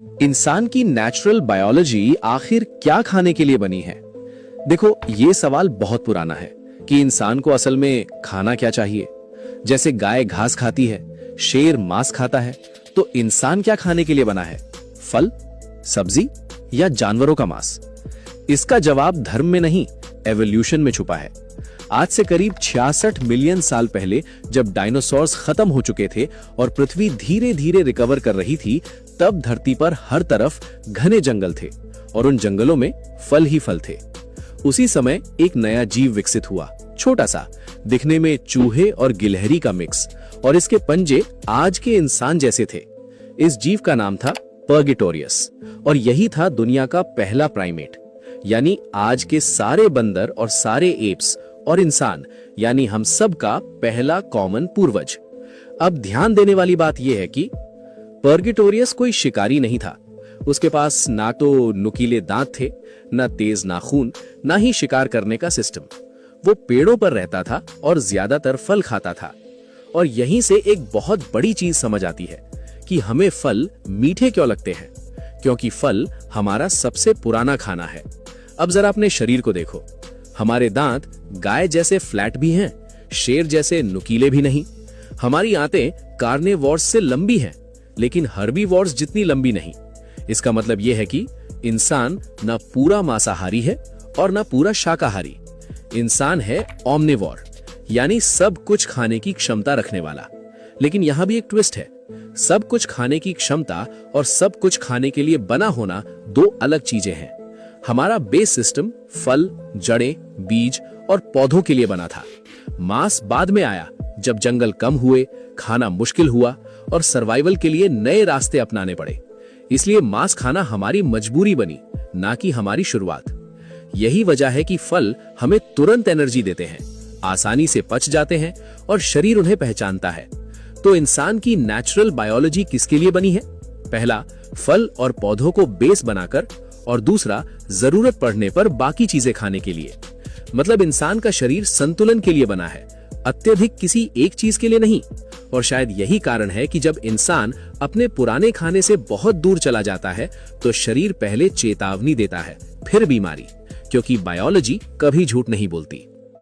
इंसान की natural biology आखिर क्या खाने के लिए बनी है? देखो, ये सवाल बहुत पुराना है कि इंसान को असल में खाना क्या चाहिए। जैसे गाय घास खाती है, शेर मांस खाता है, तो इंसान क्या खाने के लिए बना है? फल, सब्जी या जानवरों का मांस? इसका जवाब धर्म में नहीं, एवोल्यूशन में छुपा है। आज से करीब 66 मिलियन साल पहले जब डायनासोर्स खत्म हो चुके थे और पृथ्वी धीरे धीरे रिकवर कर रही थी, तब धरती पर हर तरफ घने जंगल थे और उन जंगलों में फल ही फल थे। उसी समय एक नया जीव विकसित हुआ, छोटा सा, दिखने में चूहे और गिलहरी का मिक्स, और इसके पंजे आज के इंसान जैसे थे। इस जीव का नाम था पर्गिटोरियस, और यही था दुनिया का पहला प्राइमेट, यानी आज के सारे बंदर और सारे एप्स और इंसान, यानी हम सब का पहला कॉमन पूर्वज। अब ध्यान देने वाली बात यह है कि पर्गिटोरियस कोई शिकारी नहीं था। उसके पास ना तो नुकीले दांत थे, ना तेज नाखून, ना ही शिकार करने का सिस्टम। वो पेड़ों पर रहता था और ज्यादातर फल खाता था। और यहीं से एक बहुत बड़ी चीज समझ आती है कि हमें फल मीठे क्यों लगते हैं, क्योंकि फल हमारा सबसे पुराना खाना है। अब जरा अपने शरीर को देखो। हमारे दांत गाय जैसे फ्लैट भी हैं, शेर जैसे नुकीले भी नहीं। हमारी आंतें कार्निवोर्स से लंबी हैं, लेकिन हर्बीवोर्स जितनी लंबी नहीं। इसका मतलब यह है कि इंसान न पूरा मांसाहारी है और न पूरा शाकाहारी। इंसान है ओमनिवोर, यानी सब कुछ खाने की क्षमता रखने वाला। लेकिन यहां भी एक ट्विस्ट है। सब कुछ खाने की क्षमता और सब कुछ खाने के लिए बना होना दो अलग चीजें हैं। हमारा बेस सिस्टम फल, जड़ें, बीज और पौधों के लिए बना था। मांस बाद में आया, जब जंगल कम हुए, खाना मुश्किल हुआ और सर्वाइवल के लिए नए रास्ते अपनाने पड़े। इसलिए मांस खाना हमारी मजबूरी बनी, ना कि हमारी शुरुआत। यही वजह है कि फल हमें तुरंत एनर्जी देते हैं, आसानी से पच जाते हैं और शरीर उन्हें पहचानता है। तो इंसान की नेचुरल बायोलॉजी किसके लिए बनी है? पहला, फल और पौधों को बेस बनाकर, और दूसरा, जरूरत पड़ने पर बाकी चीजें खाने के लिए। मतलब इंसान का शरीर संतुलन के लिए बना है, अत्यधिक किसी एक चीज के लिए नहीं। और शायद यही कारण है कि जब इंसान अपने पुराने खाने से बहुत दूर चला जाता है, तो शरीर पहले चेतावनी देता है, फिर बीमारी, क्योंकि बायोलॉजी कभी झूठ नहीं बोलती।